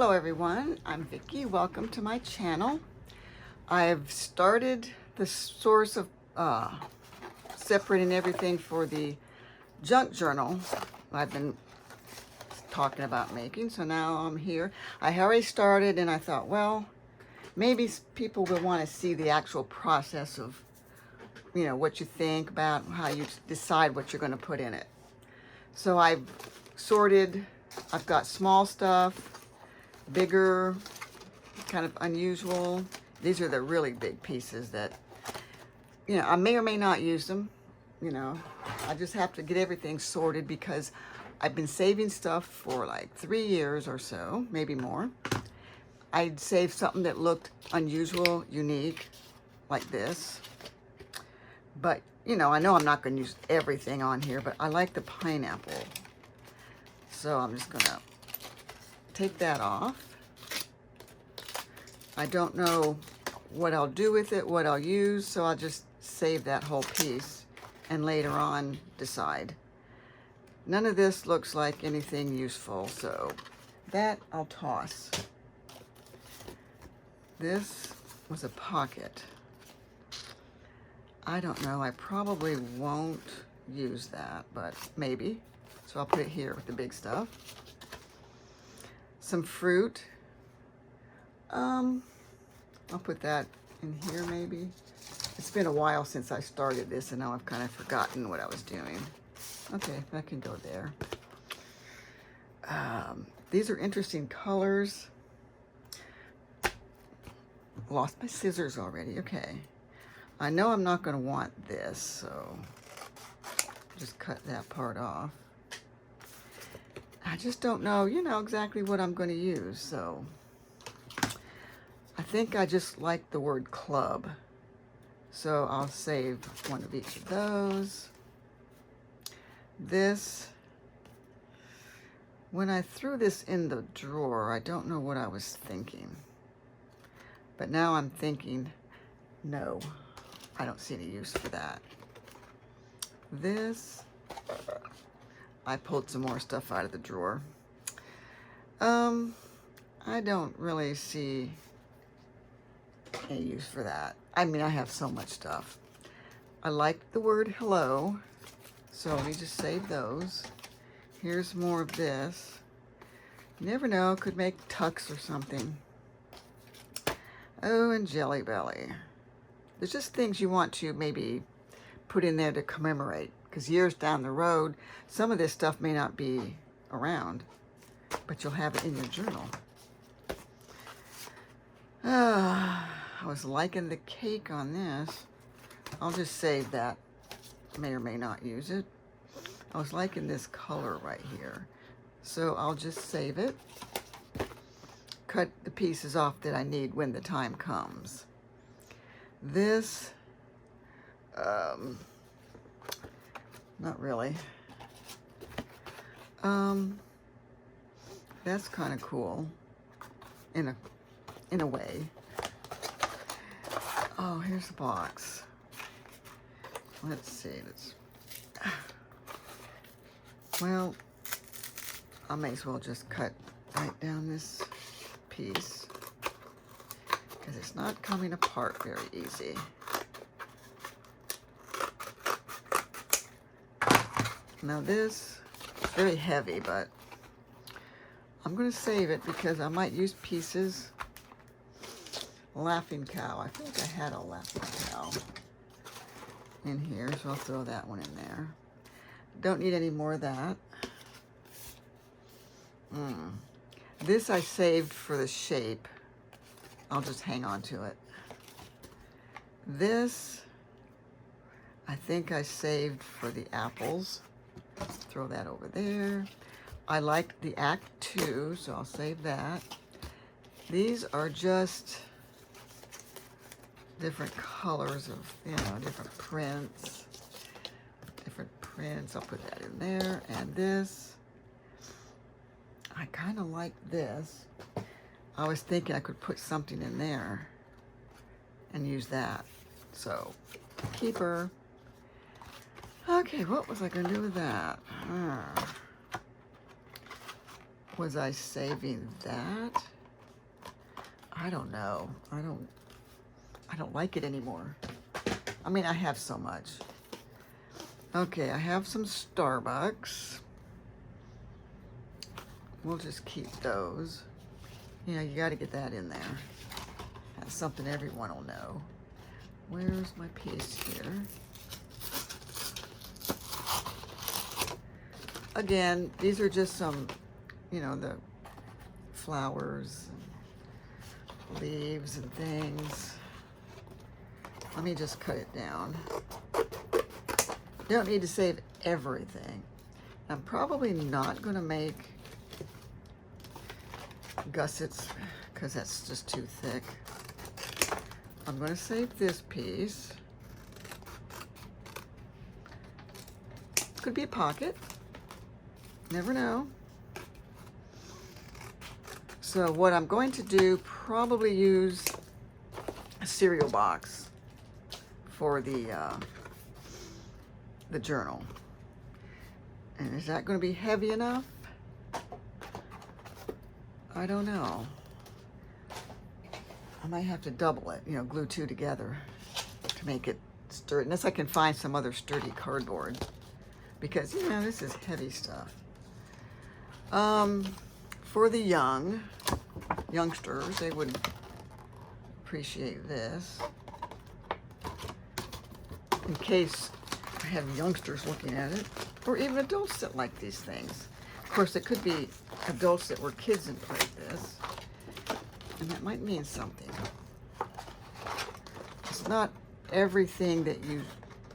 Hello everyone, I'm Vicki. Welcome to my channel. I've started the source of separating everything for the junk journal I've been talking about making. So now I'm here. I already started and I thought, well, maybe people will want to see the actual process of, you know, what you think about how you decide what you're going to put in it. So I've sorted, I've got small stuff, bigger, kind of unusual. These are the really big pieces that, you know, I may or may not use them. You know, I just have to get everything sorted because I've been saving stuff for like 3 years or so, maybe more. I'd save something that looked unusual, unique, like this. But, you know I'm not going to use everything on here, but I like the pineapple. So I'm just going to take that off. I don't know what I'll do with it, what I'll use, so I'll just save that whole piece and later on decide. None of this looks like anything useful, so that I'll toss. This was a pocket. I don't know, I probably won't use that, but maybe. So I'll put it here with the big stuff. Some fruit. I'll put that in here maybe. It's been a while since I started this and now I've kind of forgotten what I was doing. Okay, that can go there. These are interesting colors. Lost my scissors already, okay. I know I'm not gonna want this, so just cut that part off. I just don't know, exactly what I'm gonna use, so. I think I just like the word club. So I'll save one of each of those. This, when I threw this in the drawer, I don't know what I was thinking. But now I'm thinking, no, I don't see any use for that. This, I pulled some more stuff out of the drawer. I don't really see any use for that. I mean, I have so much stuff. I like the word hello, so let me just save those. Here's more of this. You never know, could make tucks or something. Oh, and Jelly Belly. There's just things you want to maybe put in there to commemorate, because years down the road, some of this stuff may not be around, but you'll have it in your journal. I was liking the cake on this. I'll just save that. May or may not use it. I was liking this color right here. So I'll just save it. Cut the pieces off that I need when the time comes. This, not really. That's kind of cool in a way. Oh, here's the box. Let's see. Well, I may as well just cut right down this piece because it's not coming apart very easy. Now this is very heavy, but I'm going to save it because I might use pieces. Laughing cow. I think I had a laughing cow in here, so I'll throw that one in there. Don't need any more of that. This I saved for the shape. I'll just hang on to it. This, I think I saved for the apples. Throw that over there. I liked the Act 2, so I'll save that. These are just different colors of, different prints. I'll put that in there. And this, I kind of like this. I was thinking I could put something in there and use that. So, keeper. Okay, what was I going to do with that? Was I saving that? I don't know. I don't like it anymore. I mean, I have so much. Okay, I have some Starbucks. We'll just keep those. Yeah, you got to get that in there. That's something everyone will know. Where's my piece here? Again, these are just some, you know, the flowers, and leaves and things. Let me just cut it down. You don't need to save everything. I'm probably not going to make gussets because that's just too thick. I'm going to save this piece. Could be a pocket. Never know. So what I'm going to do, probably use a cereal box for the journal. And is that going to be heavy enough? I don't know. I might have to double it, you know, glue two together to make it sturdy. Unless I can find some other sturdy cardboard. Because, you know, this is heavy stuff. For the youngsters, they would appreciate this. In case I have youngsters looking at it, or even adults that like these things. Of course, it could be adults that were kids and played this, and that might mean something. It's not everything that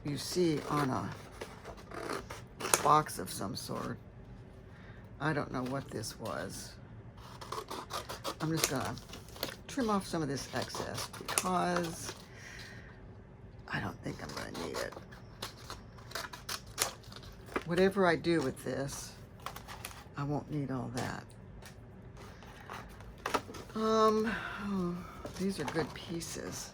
you see on a box of some sort. I don't know what this was. I'm just gonna trim off some of this excess because I don't think I'm gonna need it. Whatever I do with this, I won't need all that. Oh, these are good pieces.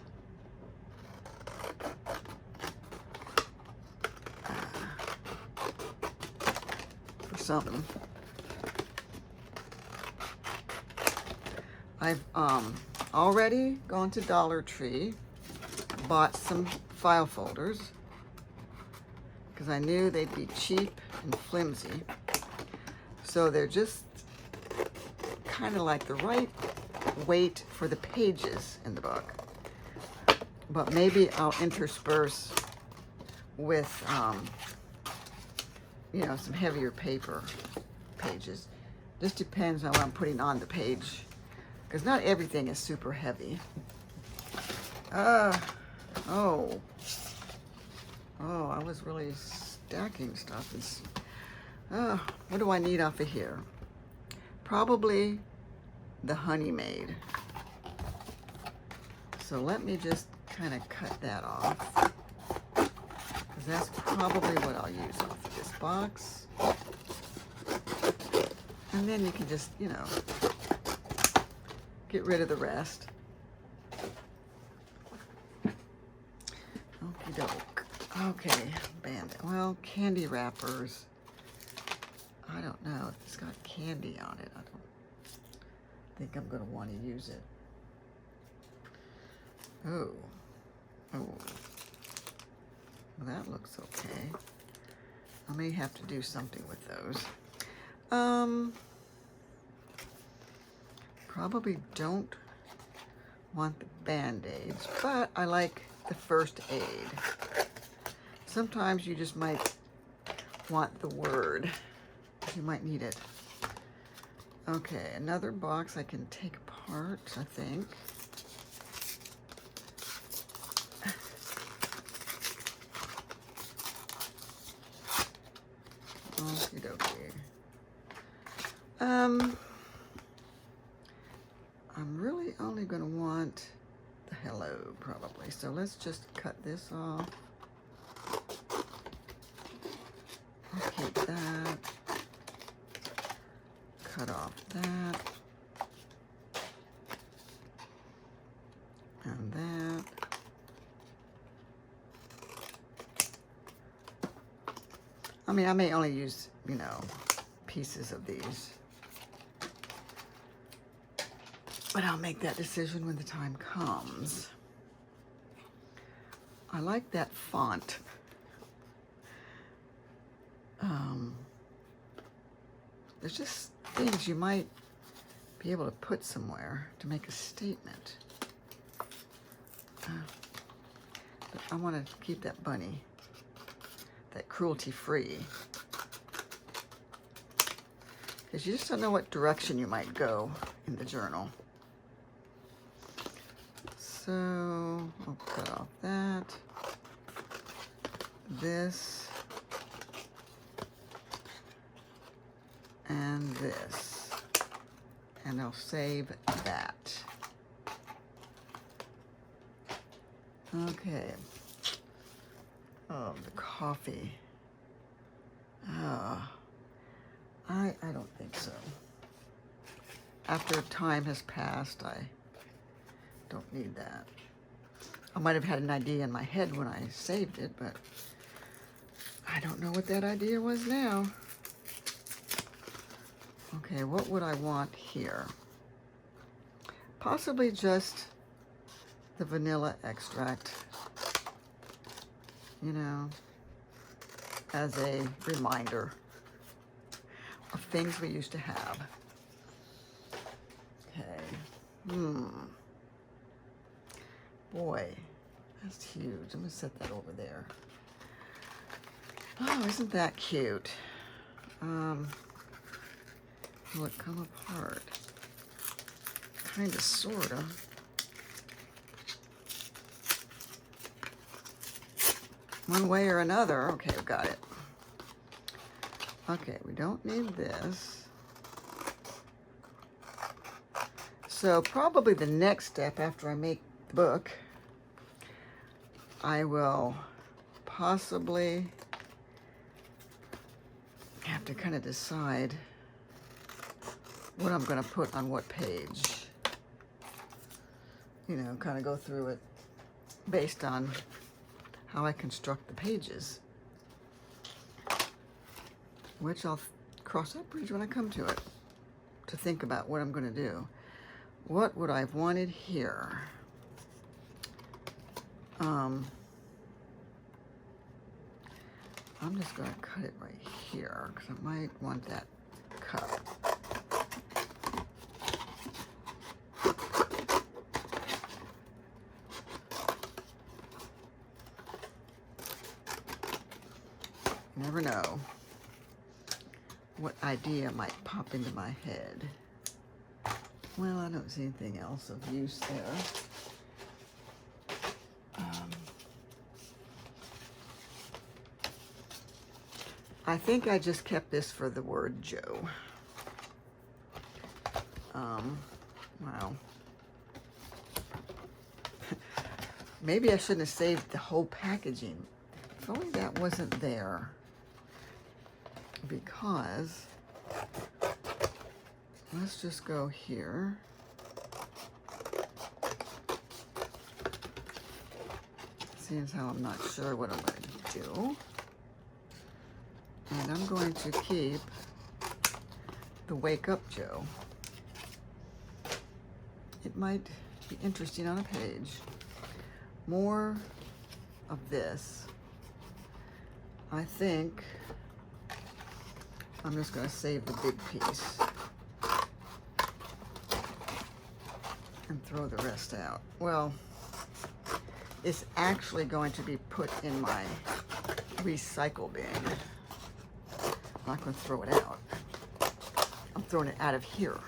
For something. I've already gone to Dollar Tree, bought some file folders because I knew they'd be cheap and flimsy. So they're just kind of like the right weight for the pages in the book. But maybe I'll intersperse with, you know, some heavier paper pages. Just depends on what I'm putting on the page. Because not everything is super heavy. Oh, I was really stacking stuff. What do I need off of here? Probably the Honey Maid. So let me just kind of cut that off. Because that's probably what I'll use off of this box. And then you can just, you know, get rid of the rest. Okie doke. Okay, bandit. Well, candy wrappers. I don't know if it's got candy on it. I don't think I'm going to want to use it. Oh. Well, that looks okay. I may have to do something with those. Probably don't want the Band-Aids, but I like the first aid. Sometimes you just might want the word. You might need it. Okay, another box I can take apart, I think. Okie dokie. I'm really only going to want the hello, probably. So let's just cut this off. I'll keep that. Cut off that. And that. I mean, I may only use, you know, pieces of these. But I'll make that decision when the time comes. I like that font. There's just things you might be able to put somewhere to make a statement. But I want to keep that bunny, that cruelty-free. Because you just don't know what direction you might go in the journal. So I'll cut off that, this, and this. And I'll save that. Okay. Oh, the coffee. I don't think so. After time has passed, I don't need that. I might have had an idea in my head when I saved it, but I don't know what that idea was now. Okay, what would I want here? Possibly just the vanilla extract, you know, as a reminder of things we used to have. Okay. Boy, that's huge. I'm gonna set that over there. Oh, isn't that cute? Will it come apart? Kinda, sorta. One way or another. Okay, I've got it. Okay, we don't need this. So probably the next step after I make the book, I will possibly have to kind of decide what I'm going to put on what page. You know, kind of go through it based on how I construct the pages, which I'll cross that bridge when I come to it, to think about what I'm going to do. What would I have wanted here? I'm just going to cut it right here because I might want that cup. Never know what idea might pop into my head. Well, I don't see anything else of use there. I think I just kept this for the word Joe. Wow. Maybe I shouldn't have saved the whole packaging. If only that wasn't there. Because, let's just go here. Seeing as how I'm not sure what I'm going to do. And I'm going to keep the Wake Up Joe. It might be interesting on a page. More of this. I think I'm just going to save the big piece and throw the rest out. Well, it's actually going to be put in my recycle bin. I'm not going to throw it out. I'm throwing it out of here.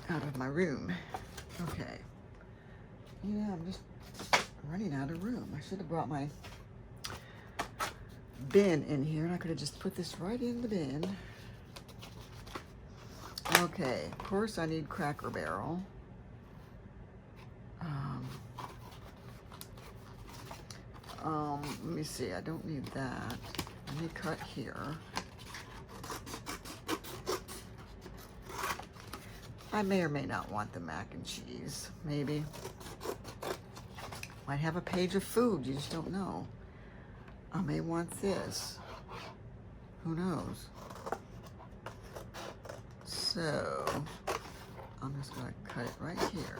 Out of my room. Okay. Yeah, I'm just running out of room. I should have brought my bin in here and I could have just put this right in the bin. Okay, of course I need Cracker Barrel. Let me see, I don't need that. Let me cut here. I may or may not want the mac and cheese, maybe. Might have a page of food, you just don't know. I may want this. Who knows? So I'm just going to cut it right here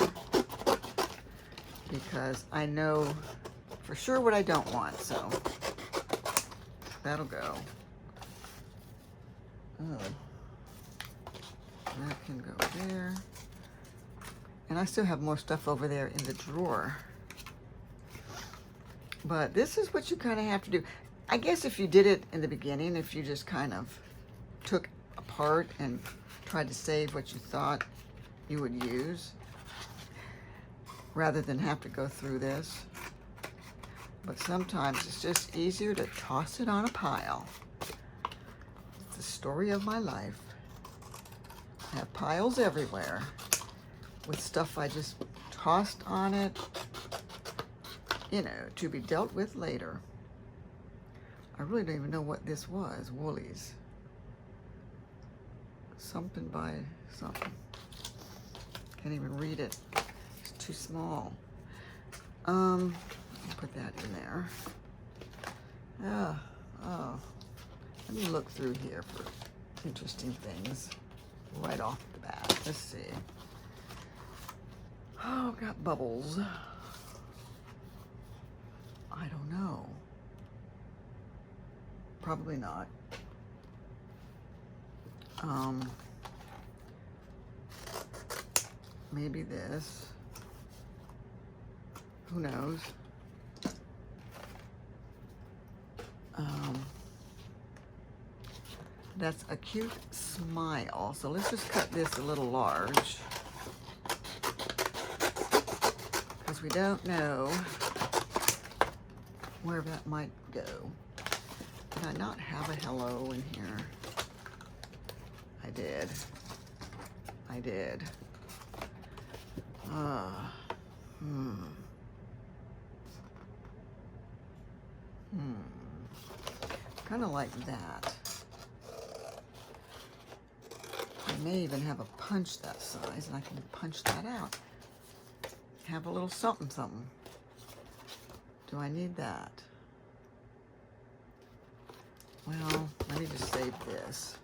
because I know for sure what I don't want, so that'll go. Oh, that can go there. And I still have more stuff over there in the drawer. But this is what you kind of have to do. I guess if you did it in the beginning, if you just kind of took apart and tried to save what you thought you would use, rather than have to go through this. But sometimes it's just easier to toss it on a pile. It's the story of my life. I have piles everywhere with stuff I just tossed on it, you know, to be dealt with later. I really don't even know what this was. Woolies. Something by something. Can't even read it. It's too small. I'll put that in there. Oh. Let me look through here for interesting things right off the bat. Let's see. Oh, got bubbles. I don't know. Probably not. Maybe this. Who knows? That's a cute smile. So let's just cut this a little large, because we don't know where that might go. Did I not have a hello in here? I did. I did. Kind of like that. I may even have a punch that size, and I can punch that out. Have a little something something. Do I need that? Well, let me just save this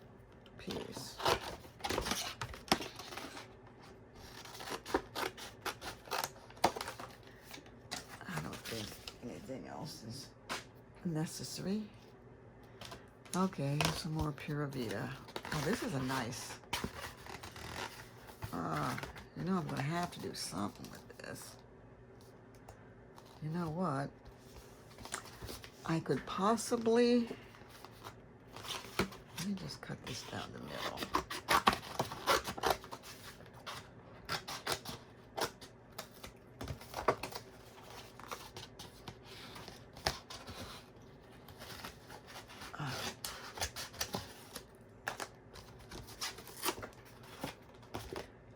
piece. I don't think anything else is necessary. Okay, some more Pura Vida. Oh, this is a nice. You know I'm gonna have to do something with this. You know what? I could possibly. Let me just cut this down the middle.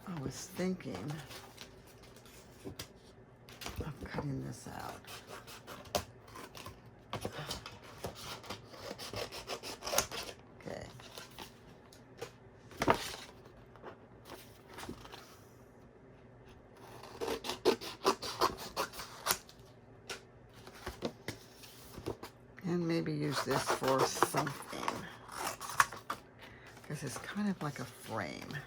I was thinking of cutting this out. Okay. And maybe use this for something, because it's kind of like a frame.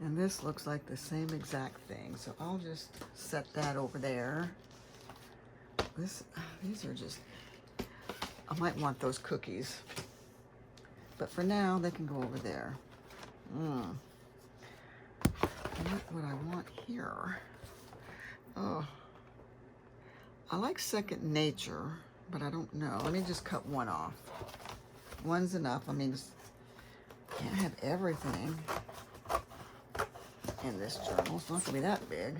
And this looks like the same exact thing, so I'll just set that over there. These are just, I might want those cookies, but for now they can go over there. Not what I want here. Oh, I like Second Nature, but I don't know. Let me just cut one off. One's enough. I mean, can't have everything in this journal. It's not gonna be that big.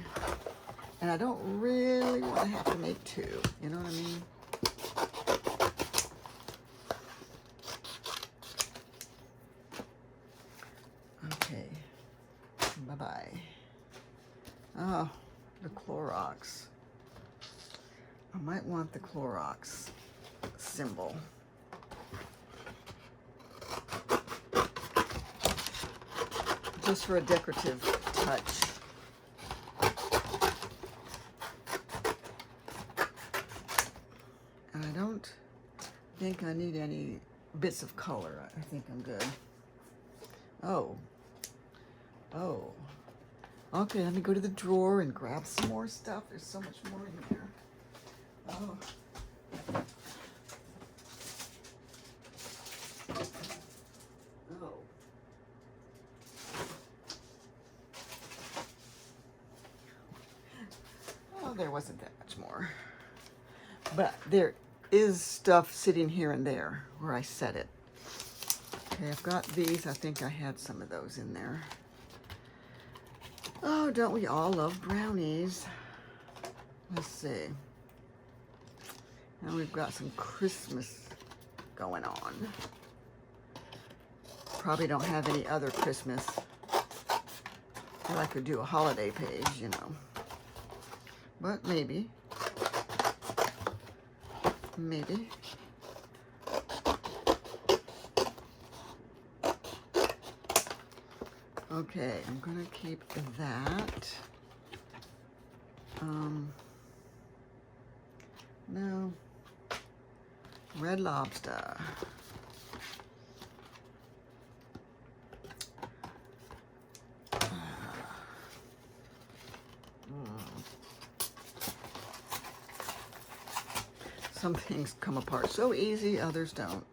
And I don't really want to have to make two. You know what I mean? Okay. Bye-bye. Oh, the Clorox. I might want the Clorox symbol. Just for a decorative touch. And I don't think I need any bits of color. I think I'm good. Oh. Oh. Okay, let me go to the drawer and grab some more stuff. There's so much more in there. Oh. Oh. Oh, there wasn't that much more. But there is stuff sitting here and there where I set it. Okay, I've got these. I think I had some of those in there. Oh, don't we all love brownies? Let's see. Now we've got some Christmas going on. Probably don't have any other Christmas. Or I could do a holiday page, you know. But maybe. Maybe. Okay, I'm gonna keep that. No. Red Lobster. Some things come apart so easy, others don't.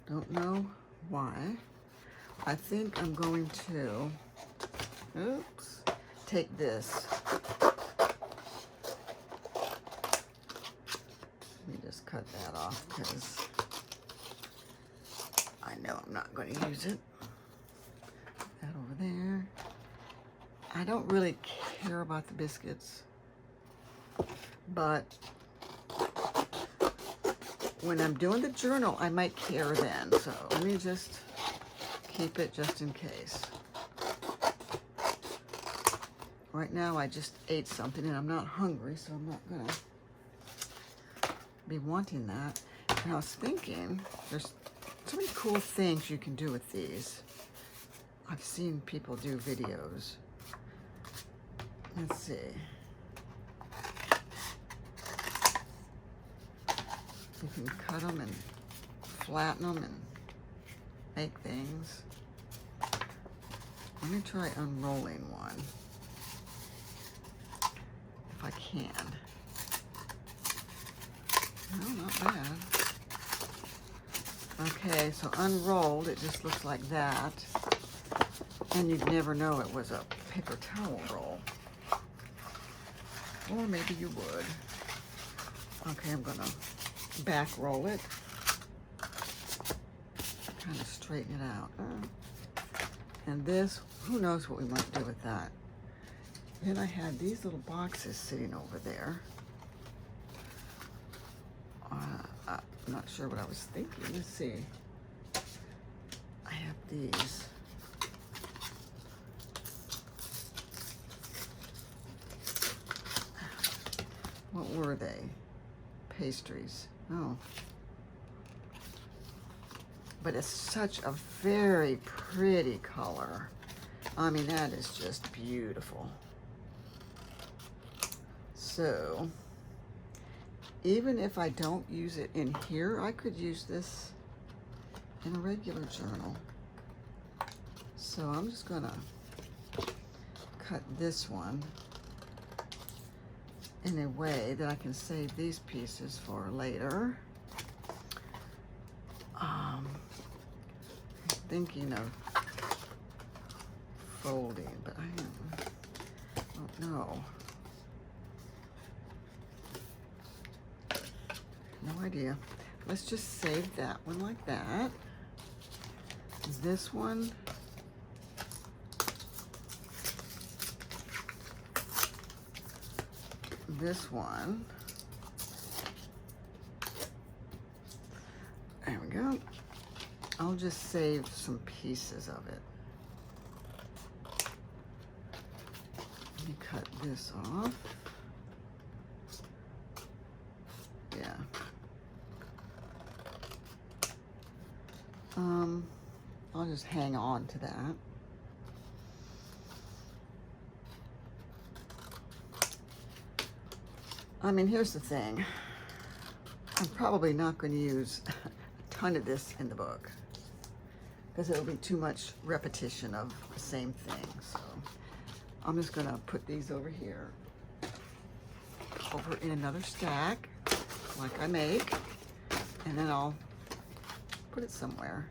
Don't know why. I think I'm going to, oops, take this. Let me just cut that off because I know I'm not going to use it. Put that over there. I don't really care about the biscuits, but when I'm doing the journal, I might care then. So let me just keep it just in case. Right now, I just ate something and I'm not hungry, so I'm not gonna be wanting that. And I was thinking, there's so many cool things you can do with these. I've seen people do videos. Let's see. You can cut them and flatten them and make things. Let me try unrolling one, if I can. No, not bad. Okay, so unrolled, it just looks like that. And you'd never know it was a paper towel roll. Or maybe you would. Okay, I'm gonna back roll it. Kind of straighten it out. And this, who knows what we might do with that. Then I had these little boxes sitting over there. I'm not sure what I was thinking. Let's see. I have these. What were they? Pastries. Oh. But it's such a very pretty color. I mean, that is just beautiful. So, even if I don't use it in here, I could use this in a regular journal. So I'm just gonna cut this one in a way that I can save these pieces for later. Thinking of folding, but I don't know. No idea. Let's just save that one like that. This one, this one. There we go. I'll just save some pieces of it. Let me cut this off. Yeah. I'll just hang on to that. I mean, here's the thing. I'm probably not going to use a ton of this in the book. because it'll be too much repetition of the same thing. So I'm just gonna put these over here, over in another stack, like I make, and then I'll put it somewhere.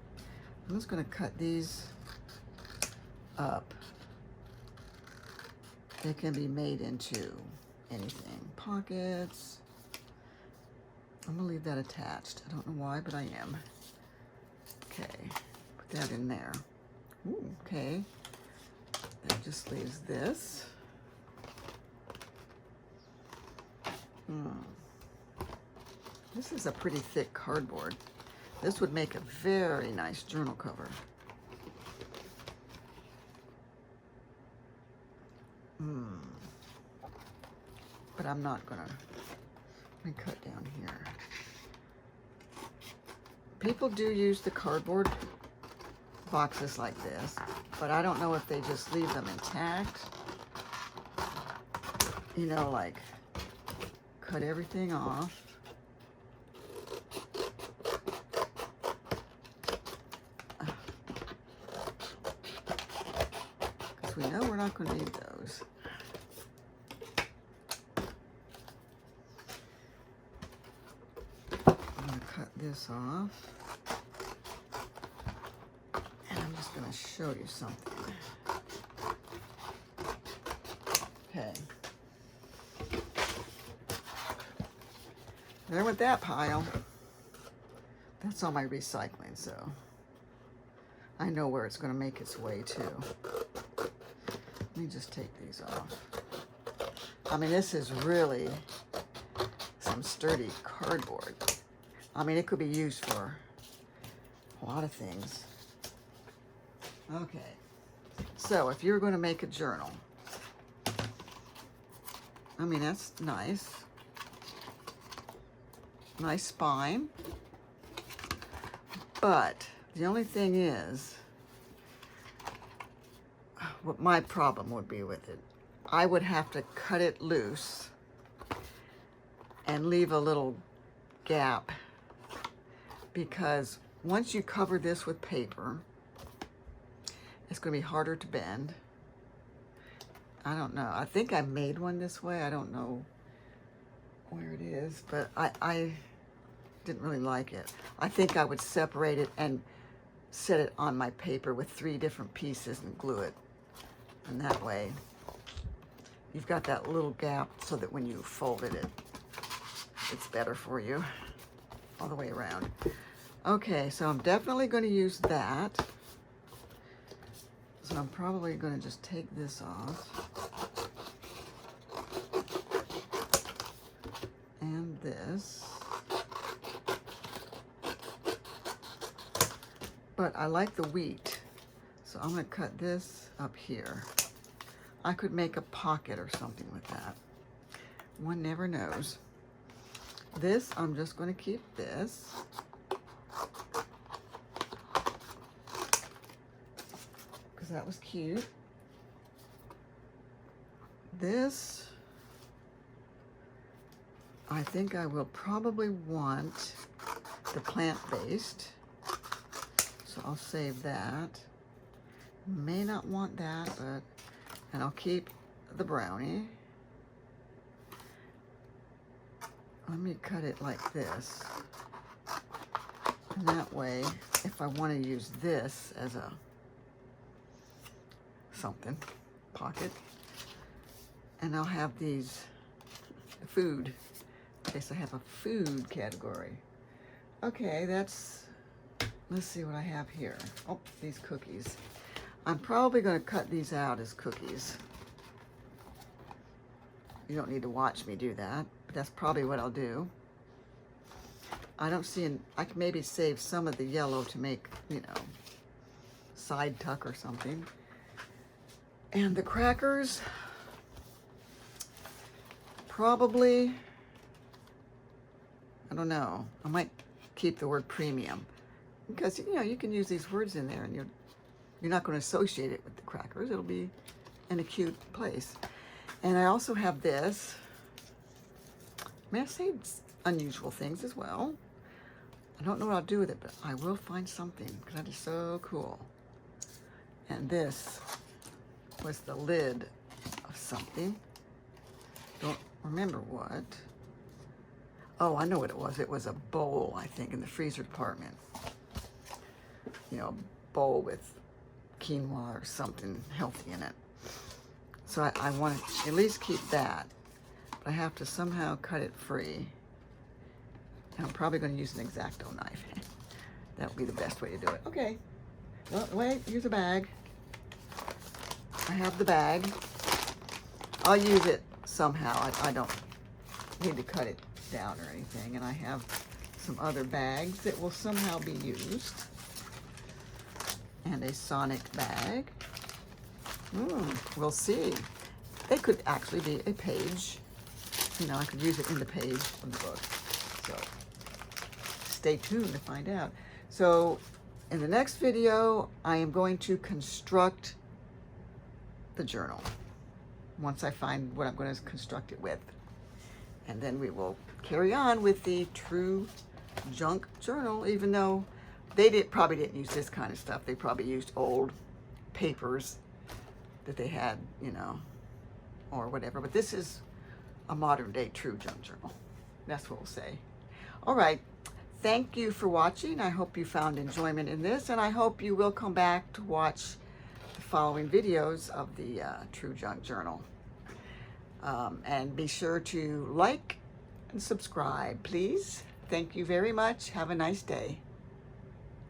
I'm just gonna cut these up. They can be made into anything. Pockets. I'm gonna leave that attached. I don't know why, but I am. Okay, put that in there. Ooh, okay. That just leaves this. This is a pretty thick cardboard. This would make a very nice journal cover. But I'm not gonna, let me cut down here. People do use the cardboard boxes like this, but I don't know if they just leave them intact. You know, like cut everything off. Because we know we're not gonna need those. This off, and I'm just going to show you something. Okay, there with that pile. That's all my recycling, so I know where it's going to make its way to. Let me just take these off. I mean, this is really some sturdy cardboard. I mean, it could be used for a lot of things. Okay, so if you're going to make a journal, I mean, that's nice. Nice spine. But the only thing is, what my problem would be with it, I would have to cut it loose and leave a little gap. Because once you cover this with paper, it's going to be harder to bend. I don't know. I think I made one this way. I don't know where it is, but I didn't really like it. I think I would separate it and set it on my paper with 3 different pieces and glue it. And that way, you've got that little gap so that when you folded it, it's better for you. All the way around. Okay, so I'm definitely going to use that. So I'm probably going to just take this off. And this. But I like the wheat. So I'm going to cut this up here. I could make a pocket or something with that. One never knows. This, I'm just going to keep this. Because that was cute. This, I think I will probably want the plant-based. So I'll save that. May not want that, but, and I'll keep the brownie. Let me cut it like this. And that way, if I want to use this as a something, pocket, and I'll have these food. I guess I have a food category. Okay, that's, let's see what I have here. Oh, these cookies. I'm probably going to cut these out as cookies. You don't need to watch me do that. That's probably what I'll do. I don't see, I can maybe save some of the yellow to make, you know, side tuck or something. And the crackers, probably, I don't know. I might keep the word premium because, you know, you can use these words in there and you're not going to associate it with the crackers. It'll be in a cute place. And I also have this. I mean, I've saved unusual things as well. I don't know what I'll do with it, but I will find something because that is so cool. And this was the lid of something. Don't remember what. Oh, I know what it was. It was a bowl, I think, in the freezer department. You know, a bowl with quinoa or something healthy in it. So I want to at least keep that. But I have to somehow cut it free. And I'm probably going to use an X-Acto knife. That would be the best way to do it. Okay. Well, wait, here's a bag. I have the bag. I'll use it somehow. I don't need to cut it down or anything. And I have some other bags that will somehow be used. And a Sonic bag. We'll see. It could actually be a page. You know, I could use it in the page of the book. So stay tuned to find out. So in the next video, I am going to construct the journal once I find what I'm going to construct it with. And then we will carry on with the true junk journal, even though they probably didn't use this kind of stuff. They probably used old papers that they had, you know, or whatever. But this is a modern day true junk journal. That's what we'll say. All right. Thank you for watching. I hope you found enjoyment in this, and I hope you will come back to watch the following videos of the True Junk Journal. And be sure to like and subscribe, please. Thank you very much. Have a nice day.